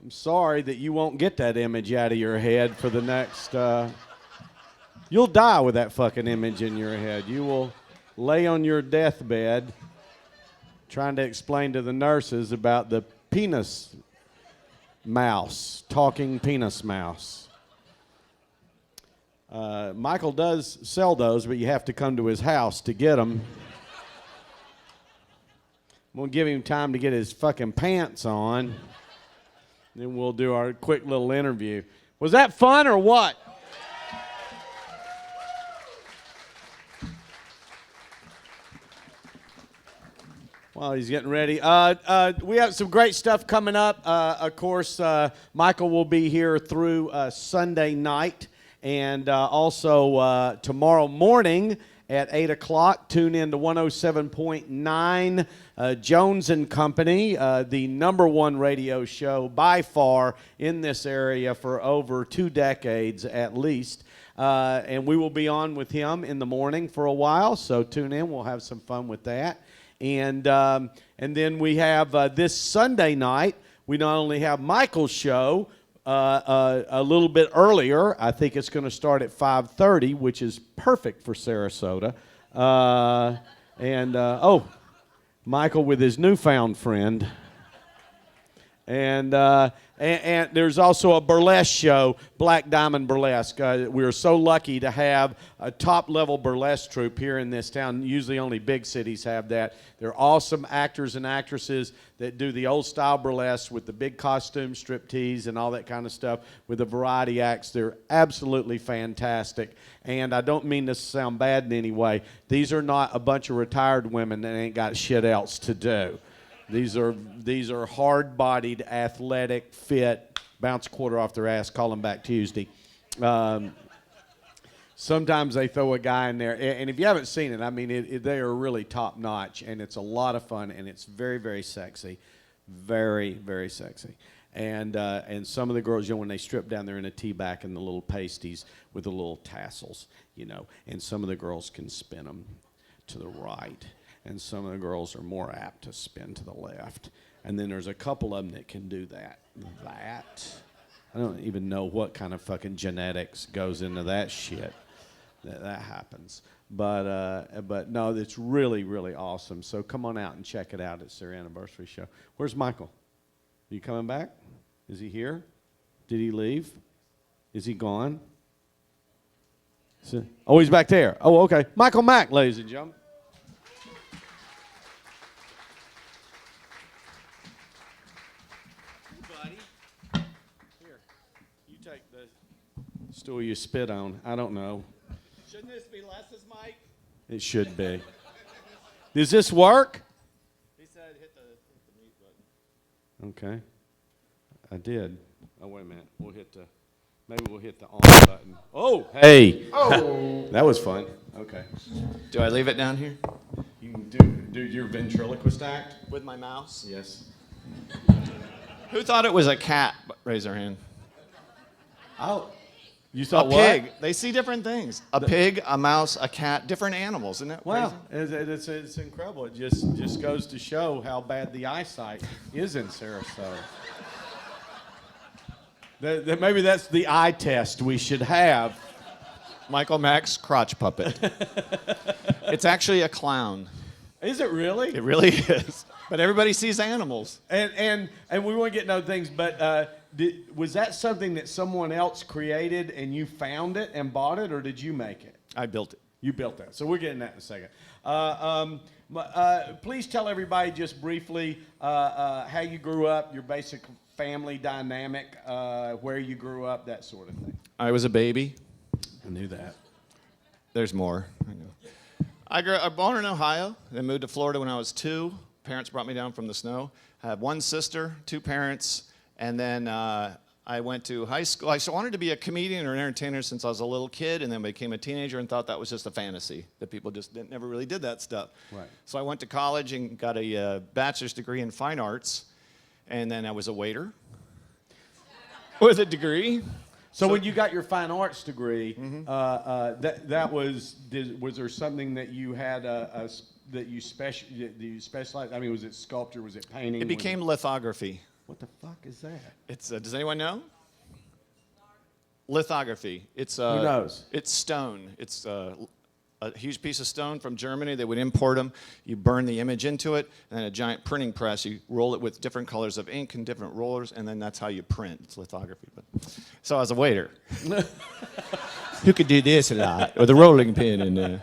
I'm sorry that you won't get that image out of your head for the next. You'll die with that fucking image in your head. You will lay on your deathbed trying to explain to the nurses about the penis mouse, talking penis mouse. Michael does sell those, but you have to come to his house to get them. We'll give him time to get his fucking pants on. Then we'll do our quick little interview. Was that fun or what? While he's getting ready. We have some great stuff coming up. Of course, Michael will be here through Sunday night. And also tomorrow morning at 8 o'clock, tune in to 107.9 Jones and Company, the #1 radio show by far in this area for over 2 decades at least. And we will be on with him in the morning for a while, so tune in. We'll have some fun with that. And then we have this Sunday night, we not only have Michael's show a little bit earlier. I think it's going to start at 5:30, which is perfect for Sarasota. Michael with his newfound friend. And there's also a burlesque show, Black Diamond Burlesque. We're so lucky to have a top-level burlesque troupe here in this town. Usually only big cities have that. They're awesome actors and actresses that do the old-style burlesque with the big costume, striptease, and all that kind of stuff with the variety acts. They're absolutely fantastic. And I don't mean this to sound bad in any way. These are not a bunch of retired women that ain't got shit else to do. These are hard-bodied, athletic, fit, bounce a quarter off their ass, call them back Tuesday. Sometimes they throw a guy in there, and if you haven't seen it, I mean, they are really top-notch, and it's a lot of fun, and it's very, very sexy, very, very sexy. And some of the girls, when they strip down, they're in a tee-back and the little pasties with the little tassels, and some of the girls can spin them to the right. And some of the girls are more apt to spin to the left. And then there's a couple of them that can do that. I don't even know what kind of fucking genetics goes into that shit. That happens. But no, it's really, really awesome. So come on out and check it out. It's their anniversary show. Where's Michael? Are you coming back? Is he here? Did he leave? Is he gone? Oh, he's back there. Oh, okay. Michael Mack, ladies and gentlemen. Stool you spit on. I don't know. Shouldn't this be Les's mic? It should be. Does this work? He said hit the mute button. Okay. I did. Oh, wait a minute. Maybe we'll hit the on button. Oh, hey. Oh. That was fun. Okay. Do I leave it down here? You can do your ventriloquist act? With my mouse? Yes. Who thought it was a cat? Raise their hand. Oh. You thought a what? pig. They see different things. A pig, a mouse, a cat, different animals. Isn't that wow, crazy? It's incredible. It just goes to show how bad the eyesight is in Sarasota. Maybe that's the eye test we should have. Michael Mack's crotch puppet. It's actually a clown. Is it really? It really is. But everybody sees animals. And we won't get no things, but was that something that someone else created and you found it and bought it, or did you make it? I built it. You built that. So we're getting that in a second. Please tell everybody just briefly how you grew up, your basic family dynamic, where you grew up, that sort of thing. I was a baby. I knew that. There's more. I know. I was born in Ohio, then moved to Florida when I was 2. Parents brought me down from the snow. I have 1 sister, 2 parents, and then I went to high school. I wanted to be a comedian or an entertainer since I was a little kid, and then became a teenager and thought that was just a fantasy, that people just never really did that stuff. Right. So I went to college and got a bachelor's degree in fine arts, and then I was a waiter with a degree. So when you got your fine arts degree, was there something that you had that you specialized? I mean, was it sculpture? Was it painting? It became lithography. What the fuck is that? It's does anyone know? Lithography. It's Who knows? It's stone. It's a huge piece of stone from Germany. They would import them. You burn the image into it, and then a giant printing press. You roll it with different colors of ink and different rollers, and then that's how you print. It's lithography. So I was a waiter. Who could do this a lot with a rolling pin and.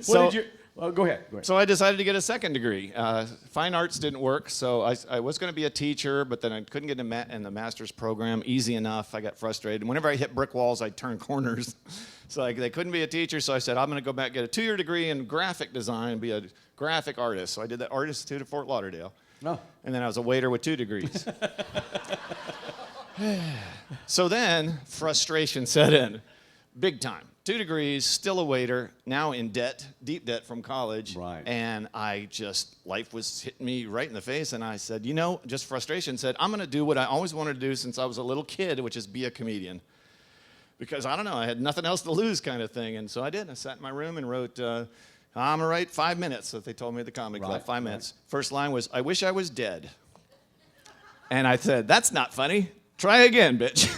What did you? Well, go ahead. So I decided to get a second degree. Fine arts didn't work, so I was going to be a teacher, but then I couldn't get in the master's program easy enough. I got frustrated. Whenever I hit brick walls, I'd turn corners. So they couldn't be a teacher, so I said, I'm going to go back and get a 2-year degree in graphic design and be a graphic artist. So I did that Art Institute of Fort Lauderdale. No. And then I was a waiter with 2 degrees. So then frustration set in, big time. 2 degrees, still a waiter, now in debt, deep debt from college. Right. And life was hitting me right in the face, and I said, just frustration said, I'm going to do what I always wanted to do since I was a little kid, which is be a comedian. Because, I don't know, I had nothing else to lose kind of thing. And so I did. I sat in my room and wrote, I'm going to write 5 minutes, that they told me at the Comedy Club, 5 minutes. First line was, I wish I was dead. And I said, that's not funny. Try again, bitch.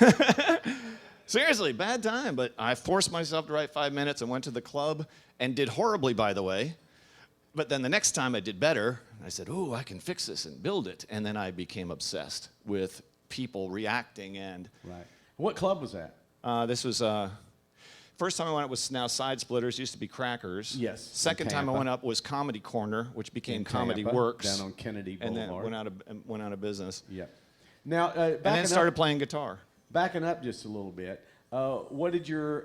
Seriously, bad time, but I forced myself to write 5 minutes and went to the club and did horribly, by the way. But then the next time I did better. I said, oh, I can fix this and build it. And then I became obsessed with people reacting. And Right. What club was that? this was, first time I went up was now Side Splitters, used to be Crackers. Yes, Second in time I Tampa. went up was Comedy Corner, which became In Comedy Tampa, Works. down on Kennedy and Boulevard. then went out of business. Yeah. Now, And then started playing guitar. Backing up just a little bit, what did your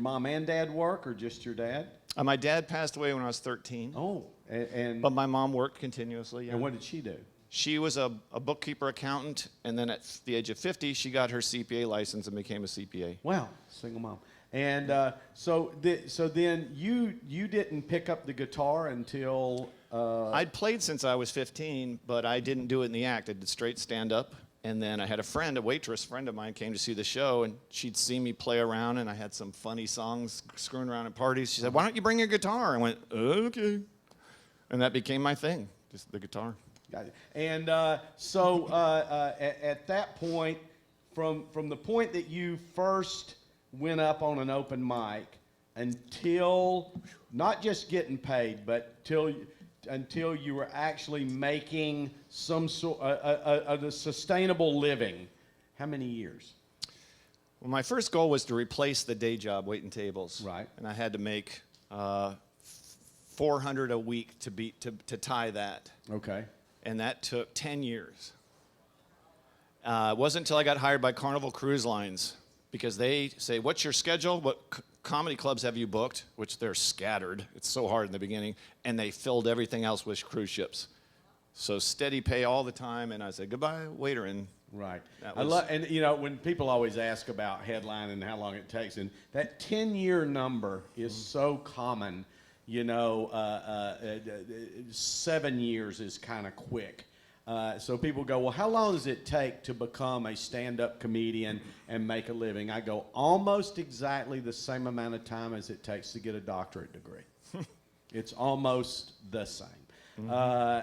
mom and dad work, or just your dad? My dad passed away when I was 13. Oh, and But my mom worked continuously. Yeah. and what did she do? She was a bookkeeper accountant, and then at the age of 50, she got her CPA license and became a CPA. Wow, single mom. And so then you didn't pick up the guitar until I'd played since I was 15, but I didn't do it in the act. I did straight stand-up. And then I had a waitress friend of mine came to see the show, and she'd see me play around, and I had some funny songs screwing around at parties. She said, why don't you bring your guitar? I went, okay. And that became my thing, just the guitar. Got it. And at that point, from the point that you first went up on an open mic until not just getting paid, but until you were actually making some sort a sustainable living, how many years? Well, my first goal was to replace the day job waiting tables. Right. And I had to make $400 a week to tie that. Okay. And that took 10 years. It wasn't until I got hired by Carnival Cruise Lines, because they say, what's your schedule? What comedy clubs have you booked? Which they're scattered. It's so hard in the beginning. And they filled everything else with cruise ships. So steady pay all the time. And I said, goodbye, waiter. And right. that I was- love, and when people always ask about headlining and how long it takes, and that 10-year number is so common. 7 years is kind of quick. So people go, well, how long does it take to become a stand-up comedian and make a living? I go, almost exactly the same amount of time as it takes to get a doctorate degree. It's almost the same.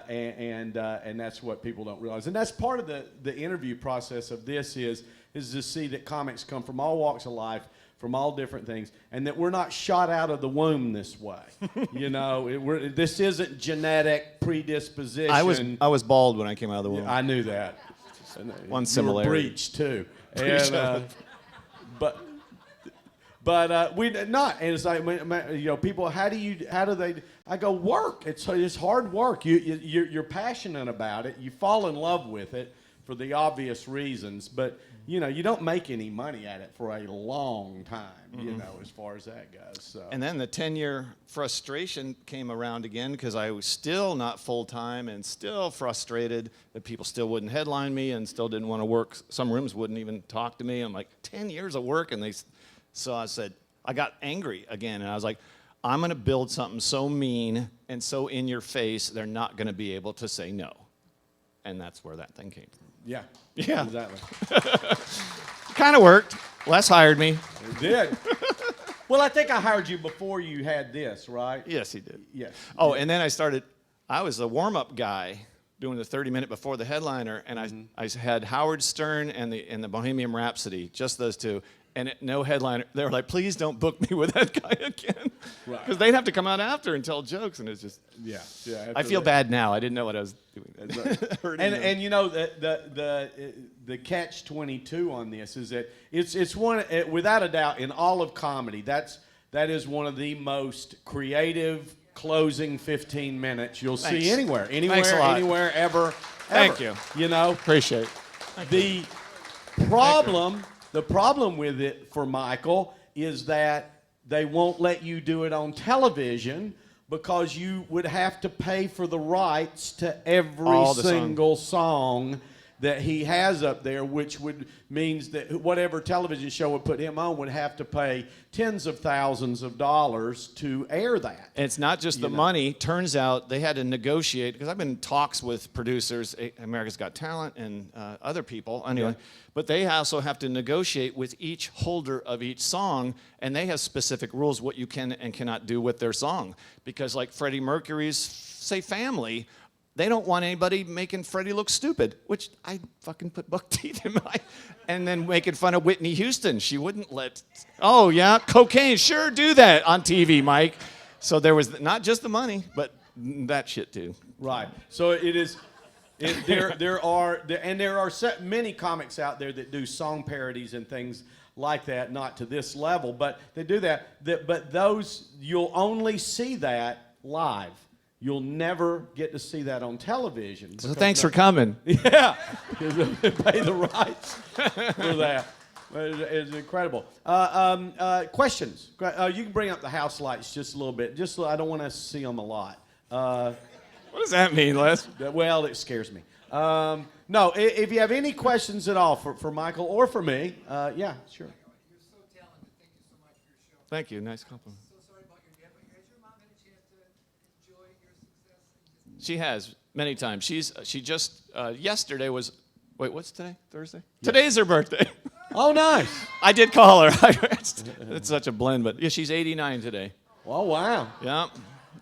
And that's what people don't realize. And that's part of the interview process of this is to see that comics come from all walks of life, from all different things, and that we're not shot out of the womb this way. This isn't genetic predisposition. I was bald when I came out of the womb. I knew that. One You similarity. were breached too. And, but we not. And it's like people. How do they? I go work. It's hard work. You're passionate about it. You fall in love with it for the obvious reasons, but you don't make any money at it for a long time. As far as that goes. So. And then the 10-year frustration came around again, because I was still not full-time and still frustrated that people still wouldn't headline me and still didn't want to work. Some rooms wouldn't even talk to me. I'm like, 10 years of work? So I said, I got angry again, and I was like, I'm going to build something so mean and so in your face, they're not going to be able to say no. And that's where that thing came from. Yeah. Yeah. Exactly. Kind of worked. Les hired me. It did. Well, I think I hired you before you had this, right? Yes, he did. Yes. Oh, and then I was a warm-up guy doing the 30-minute before the headliner, and I had Howard Stern and the Bohemian Rhapsody, just those two, and no headliner. They were like, please don't book me with that guy again, because they'd have to come out after and tell jokes, and it's just I feel bad now. I didn't know what I was doing. And you know the catch-22 on this is that it's one without a doubt in all of comedy that is one of the most creative closing 15 minutes you'll see anywhere, ever. Thank you. You know, Appreciate it. The problem with it for Michael is that they won't let you do it on television because you would have to pay for the rights to every single song that he has up there, which means that whatever television show would put him on would have to pay tens of thousands of dollars to air that. And it's not just the money. Turns out they had to negotiate, because I've been in talks with producers, America's Got Talent and other people, anyway. But they also have to negotiate with each holder of each song, and they have specific rules what you can and cannot do with their song. Because like Freddie Mercury's, say, Family, they don't want anybody making Freddie look stupid, which I fucking put buck teeth in my... And then making fun of Whitney Houston. She wouldn't let... Oh, yeah, cocaine, sure, do that on TV, Mike. So there was not just the money, but that shit, too. Right. So it is... there are many comics out there that do song parodies and things like that, not to this level, but they do that. But those, you'll only see that live. You'll never get to see that on television. So thanks for coming. Yeah, because they pay the rights for that. It's incredible. Questions? You can bring up the house lights just a little bit. Just so I don't want to see them a lot. What does that mean, Les? Well, it scares me. No, if you have any questions at all for Michael or for me, yeah, sure. You're so talented. Thank you so much for your show. Thank you. Nice compliment. So sorry about your dad, but has your mom had a chance to enjoy your success? She has many times. She just yesterday was. Wait, what's today? Thursday. Yeah. Today's her birthday. Oh, nice. I did call her. It's such a blend, but yeah, she's 89 today. Oh, wow. Yeah.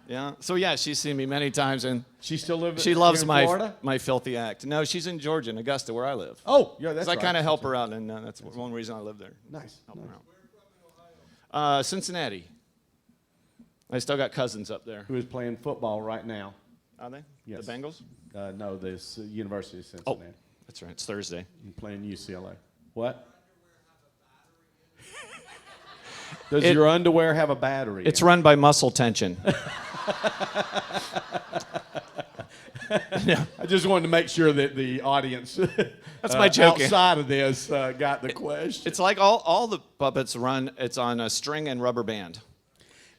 Yeah. So yeah, she's seen me many times, and she still lives. She loves in my Florida? my filthy act. No, she's in Georgia, in Augusta, where I live. Oh, yeah, that's right. I kind of help her out, and that's one reason I live there. Nice. Help her out. Cincinnati. I still got cousins up there. Who is playing football right now? Are they? Yes. The Bengals? No, the University of Cincinnati. Oh, that's right. It's Thursday. You're playing UCLA. What? Does your underwear have a battery? It's run by muscle tension. I just wanted to make sure that the audience that's my joke outside of this got the question. It's like all the puppets run, it's on a string and rubber band.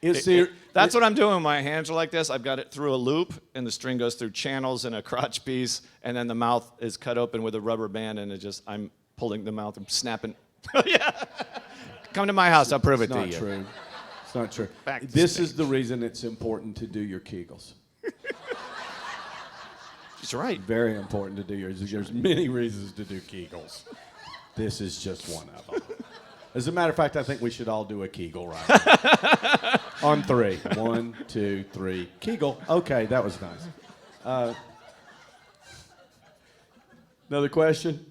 That's what I'm doing. My hands are like this. I've got it through a loop, and the string goes through channels and a crotch piece, and then the mouth is cut open with a rubber band, and I'm pulling the mouth and snapping. Yeah. Come to my house. I'll prove it to you. It's not true. It's not true. This is the reason it's important to do your Kegels. She's right. Very important to do yours. There's many reasons to do Kegels. This is just one of them. As a matter of fact, I think we should all do a Kegel right now. On 3. 1, 2, 3. Kegel. Okay, that was nice. Another question?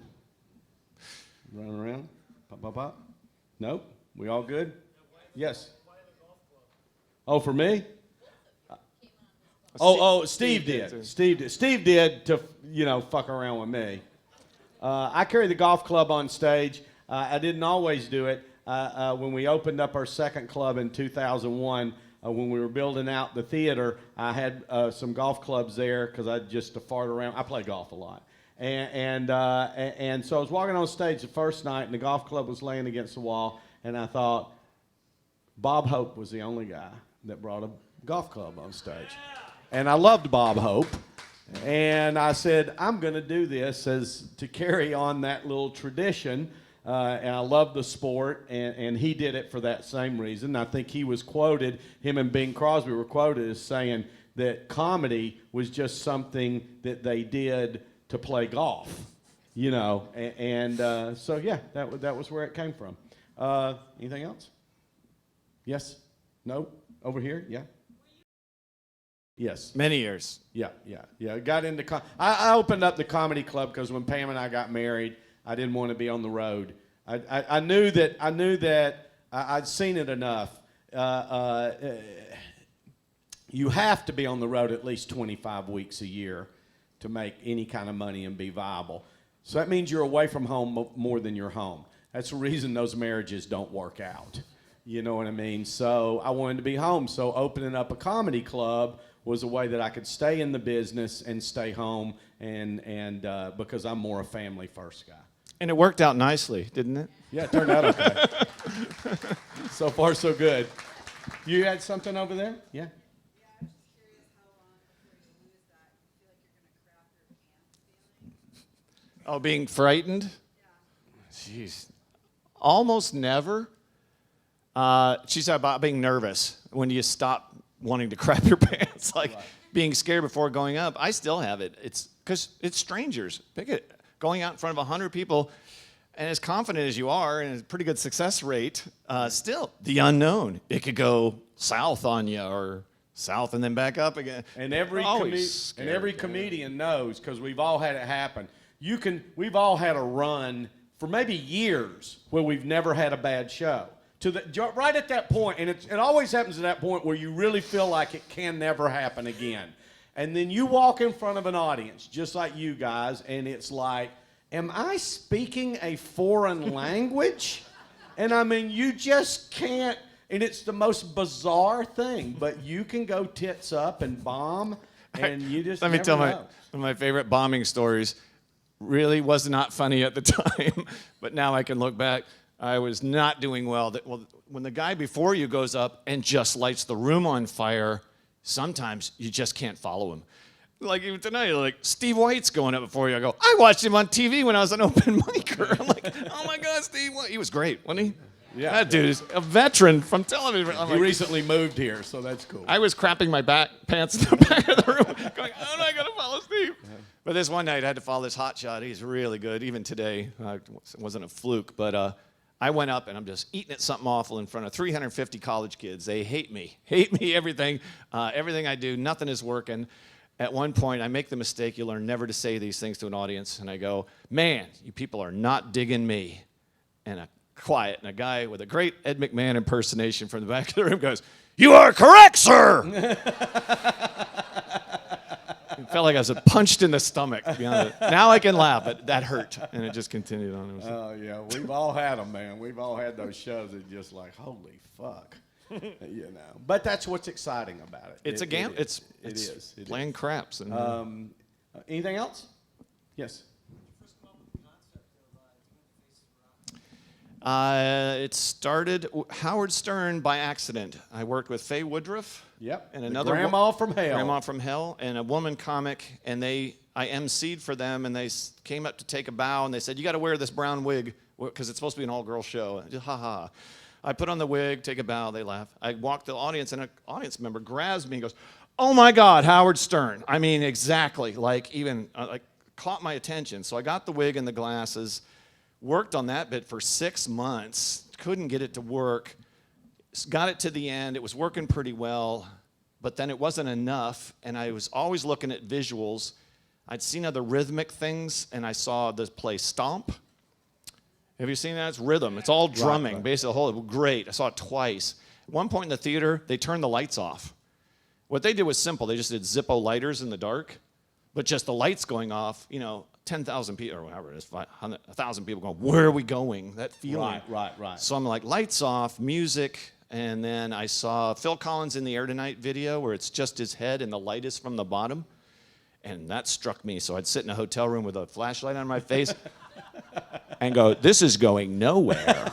Running around? Pop, pop, pop. Nope. We all good? Yes. Oh, for me? Steve did. Steve did to, fuck around with me. I carry the golf club on stage. I didn't always do it. When we opened up our second club in 2001, when we were building out the theater, I had some golf clubs there because I just to fart around. I play golf a lot. And so I was walking on stage the first night, and the golf club was laying against the wall, and I thought Bob Hope was the only guy that brought a golf club on stage. And I loved Bob Hope, and I said, I'm going to do this to carry on that little tradition, and I love the sport, and he did it for that same reason. I think he was quoted, him and Bing Crosby were quoted as saying that comedy was just something that they did to play golf, so yeah, that was where it came from. Anything else? Yes? No? Over here? Yeah? Yes. Many years. Yeah. Got into I opened up the comedy club because when Pam and I got married, I didn't want to be on the road. I knew that I'd seen it enough. You have to be on the road at least 25 weeks a year to make any kind of money and be viable. So that means you're away from home more than you're home. That's the reason those marriages don't work out. You know what I mean? So I wanted to be home. So opening up a comedy club was a way that I could stay in the business and stay home, and because I'm more a family first guy. And it worked out nicely, didn't it? Yeah, it turned out okay. So far, so good. You had something over there? Yeah. Yeah, I was just curious how long before you lose that. You feel like you're going to crap your pants feeling? Oh, being frightened? Jeez. Almost never. She's about being nervous. When do you stop wanting to crap your pants? Like being scared before going up. I still have it. It's because it's strangers. Pick it. Going out in front of 100 people, and as confident as you are, and a pretty good success rate, still the unknown. It could go south on you, or south and then back up again. And every comedian knows, because we've all had it happen. We've all had a run for maybe years where we've never had a bad show. Right at that point, and it always happens at that point where you really feel like it can never happen again. And then you walk in front of an audience, just like you guys, and it's like, am I speaking a foreign language? And I mean, you just can't, and it's the most bizarre thing, but you can go tits up and bomb, and you just Let me never tell know. one of my favorite bombing stories. Really was not funny at the time, but now I can look back. I was not doing well. When the guy before you goes up and just lights the room on fire, sometimes you just can't follow him. Like even tonight, like Steve White's going up before you. I go, I watched him on TV when I was an open micer. I'm like, oh my God, Steve White. He was great, wasn't he? Yeah. That dude is a veteran from television. I'm He like, recently moved here, so that's cool. I was crapping my pants in the back of the room, going, how am I going to follow Steve? Yeah. But this one night, I had to follow this hot shot. He's really good. Even today, it wasn't a fluke. But I went up, and I'm just eating at something awful in front of 350 college kids. They hate me, everything I do. Nothing is working. At one point, I make the mistake, you learn never to say these things to an audience, and I go, man, you people are not digging me. And quiet, and a guy with a great Ed McMahon impersonation from the back of the room goes, you are correct, sir! It felt like I was punched in the stomach. Now I can laugh, but that hurt, and it just continued on. Oh, yeah, we've all had them, man. We've all had those shows that just like, holy fuck. You know, but that's what's exciting about it. It's a game. It's It playing is. craps. And, Anything else? Yes. it started Howard Stern by accident. I worked with Faye Woodruff. Yep. And the another Grandma from Hell. Grandma from Hell, and a woman comic, and I emceed for them, and they came up to take a bow, and they said, you got to wear this brown wig because it's supposed to be an all-girl show. Just, ha ha. I put on the wig, take a bow, they laugh. I walk to the audience, and an audience member grabs me and goes, oh my God, Howard Stern. I mean, exactly, like caught my attention. So I got the wig and the glasses, worked on that bit for 6 months, couldn't get it to work, got it to the end, it was working pretty well, but then it wasn't enough, and I was always looking at visuals. I'd seen other rhythmic things, and I saw this play Stomp. Have you seen that? It's rhythm. It's all drumming, right. basically the whole. Great. I saw it twice. At one point in the theater, they turned the lights off. What they did was simple. They just did Zippo lighters in the dark, but just the lights going off. 10,000 people or whatever it is, 1,000 people going. Where are we going? That feeling. Right. So I'm like, lights off, music, and then I saw Phil Collins in the Air Tonight video where it's just his head and the light is from the bottom, and that struck me. So I'd sit in a hotel room with a flashlight on my face. And go, this is going nowhere.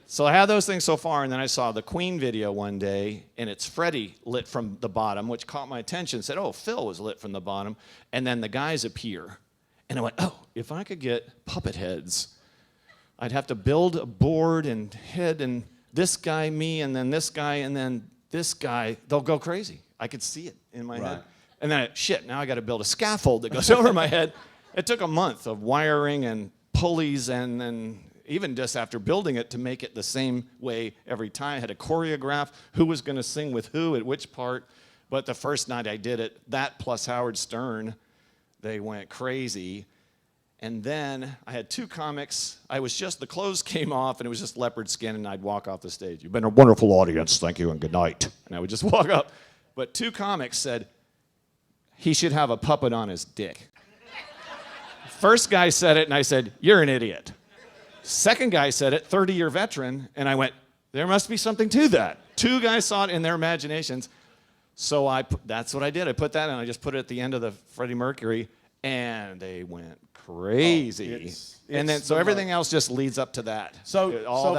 So I had those things so far, and then I saw the Queen video one day, and it's Freddie lit from the bottom, which caught my attention. Said, oh, Phil was lit from the bottom, and then the guys appear, and I went, oh, if I could get puppet heads, I'd have to build a board and head, and this guy, me, and then this guy, and then this guy. They'll go crazy. I could see it in my head, and then now I got to build a scaffold that goes over my head. It took a month of wiring and pulleys, and then even just after building it to make it the same way every time. I had to choreograph who was going to sing with who at which part. But the first night I did it, that plus Howard Stern, they went crazy. And then I had 2 comics. The clothes came off, and it was just leopard skin, and I'd walk off the stage. You've been a wonderful audience, thank you, and good night. And I would just walk up. But 2 comics said, he should have a puppet on his dick. First guy said it, and I said, you're an idiot. Second guy said it, 30-year veteran, and I went, there must be something to that. 2 guys saw it in their imaginations. So that's what I did. I put that, and I just put it at the end of the Freddie Mercury, and they went crazy. So everything else just leads up to that. So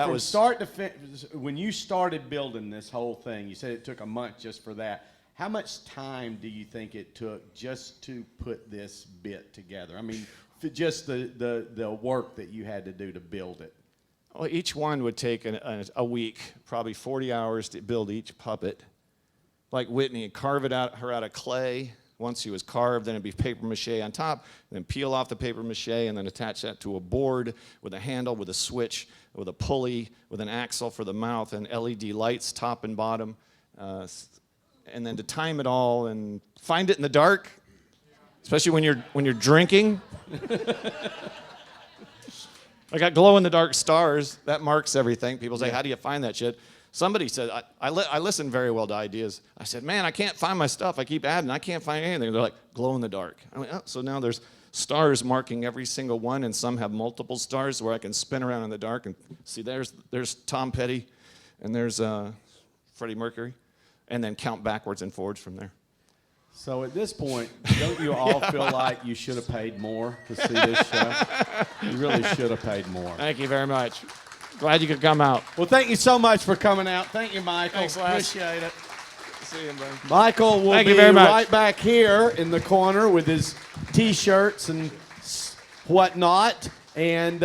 from start to finish, when you started building this whole thing, you said it took a month just for that. How much time do you think it took just to put this bit together? I mean, for just the work that you had to do to build it. Well, each one would take a week, probably 40 hours to build each puppet. Like Whitney, carve her out of clay. Once she was carved, then it'd be paper mache on top, and then peel off the paper mache, and then attach that to a board with a handle, with a switch, with a pulley, with an axle for the mouth, and LED lights top and bottom. And then to time it all and find it in the dark, especially when you're drinking. I got glow-in-the-dark stars. That marks everything. People say, how do you find that shit? Somebody said, I listen very well to ideas. I said, man, I can't find my stuff. I keep adding. I can't find anything. They're like, glow in the dark. I went, oh, so now there's stars marking every single one, and some have multiple stars where I can spin around in the dark and see there's Tom Petty, and there's Freddie Mercury, and then count backwards and forwards from there. So at this point, don't you all feel like you should have paid more to see this show? You really should have paid more. Thank you very much. Glad you could come out. Well, thank you so much for coming out. Thank you, Michael. Thanks, Les. Appreciate it. See you, buddy. Michael will Thank be you very much. right back here in the corner with his T-shirts and whatnot. And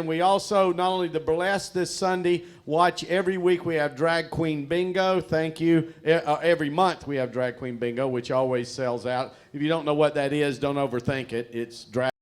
we also, not only the burlesque this Sunday, watch every week we have Drag Queen Bingo. Thank you. Every month we have Drag Queen Bingo, which always sells out. If you don't know what that is, don't overthink it. It's drag.